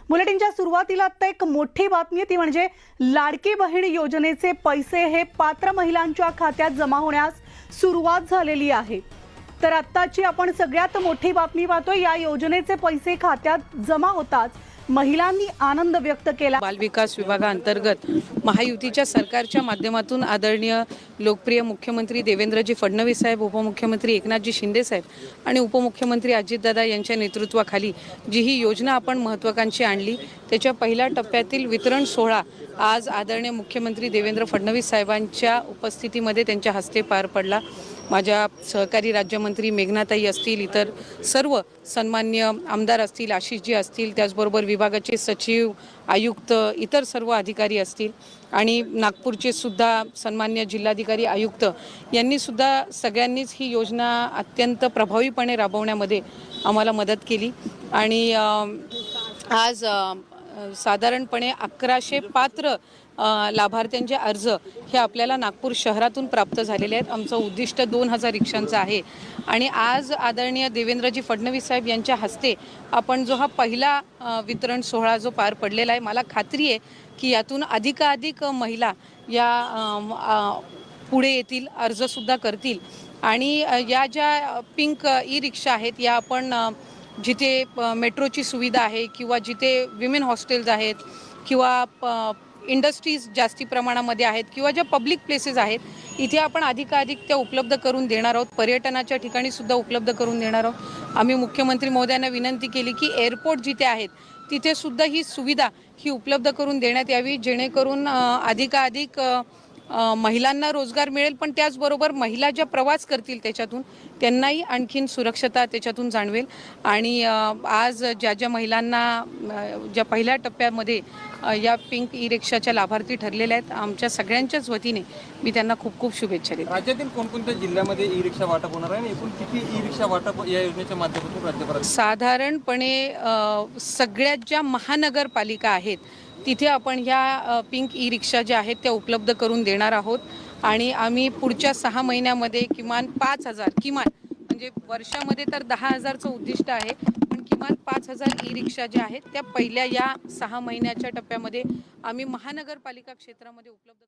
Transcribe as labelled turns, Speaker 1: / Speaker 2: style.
Speaker 1: बुलेटिनच्या सुरुवातीला आता एक मोठी बातमी आहे, ती म्हणजे लाडकी बहीण योजनेचे पैसे हे पात्र महिलांच्या खात्यात जमा होण्यास सुरुवात झालेली आहे। तर आत्ताची आपण सगळ्यात मोठी बातमी पाहतोय। या योजनेचे पैसे खात्यात जमा होताच महिलांनी आनंद व्यक्त केला।
Speaker 2: बाल विकास विभागाअंतर्गत महायुतीच्या सरकारच्या माध्यमातून आदरणीय लोकप्रिय मुख्यमंत्री देवेंद्रजी फडणवीस साहेब, उपमुख्यमंत्री एकनाथजी शिंदे साहेब आणि उपमुख्यमंत्री अजितदादा यांच्या नेतृत्वाखाली जी ही योजना आपण महत्त्वाकांक्षी आणली, त्याच्या पहिल्या टप्प्यातील वितरण सोहळा आज आदरणीय मुख्यमंत्री देवेंद्र फडणवीस साहेबांच्या उपस्थितीमध्ये त्यांच्या हस्ते पार पडला। माझ्या सहकारी राज्यमंत्री मेघनाताई असतील, इतर सर्व सन्मान्य आमदार असतील, आशिषजी असतील, त्याचबरोबर विभागाचे सचिव, आयुक्त, इतर सर्व अधिकारी असतील आणि नागपूरचे सुद्धा सन्मान्य जिल्हाधिकारी, आयुक्त यांनी सुद्धा सगळ्यांनीच ही योजना अत्यंत प्रभावीपणे राबवण्यामध्ये आम्हाला मदत केली आणि आज साधारणपणे 1100 पात्र लाभार्थ्यांचे अर्ज हे आपल्याला नागपूर शहरातून प्राप्त झालेले आहेत। आमचं उद्दिष्ट 2000 रिक्षांचं आहे आणि आज आदरणीय देवेंद्रजी फडणवीस साहेब यांच्या हस्ते आपण जो हा पहिला वितरण सोहळा जो पार पडलेला आहे, मला खात्री आहे की यातून अधिकाधिक महिला या पुढे येतील, अर्जसुद्धा करतील आणि या ज्या पिंक ई रिक्षा आहेत या आपण जिथे मेट्रोची सुविधा आहे किंवा जिथे विमेन हॉस्टेल्स आहेत किंवा इंडस्ट्रीज जास्ती प्रमाणामध्ये आहेत किंवा ज्या पब्लिक प्लेसेस आहेत, इथे आपण अधिकाधिक त्या उपलब्ध करून देणार आहोत। पर्यटनाच्या ठिकाणी सुद्धा उपलब्ध करून देणार आहोत। आम्ही मुख्यमंत्री महोदयांना विनंती केली की एअरपोर्ट जिथे आहेत तिथे सुद्धा ही सुविधा ही उपलब्ध करून देण्यात यावी, जेणेकरून अधिकाधिक महिलांना रोजगार मिळेल, पण त्याचबरोबर महिला ज्या प्रवास करतील त्याच्यातून त्यांनाही आणखीन सुरक्षता त्याच्यातून जाणवेल आणि आज ज्या महिलांना ज्या पहिल्या टप्प्यामध्ये या पिंक ई रिक्षाच्या लाभार्थी ठरलेल्या आहेत, आमच्या सगळ्यांच्याच वतीने मी त्यांना खूप खूप शुभेच्छा देते।
Speaker 3: राज्यातील कोणकोणत्या जिल्ह्यामध्ये ई रिक्षा वाटप होणार आहे आणि एकूण किती ई रिक्षा वाटप या योजनेच्या माध्यमातून राज्यभरात?
Speaker 2: साधारणपणे सगळ्यात ज्या महानगरपालिका आहेत तिथे आपण ह्या पिंक ई रिक्षा ज्या आहेत त्या उपलब्ध करून देणार आहोत आणि आम्ही पुढच्या 6 महिन्यामध्ये किमान 5000 किमान म्हणजे वर्षामध्ये तर 10,000चं उद्दिष्ट आहे, पण किमान 5000 ई रिक्षा ज्या आहेत त्या पहिल्या या 6 महिन्याच्या टप्प्यामध्ये आम्ही महानगरपालिका क्षेत्रामध्ये उपलब्ध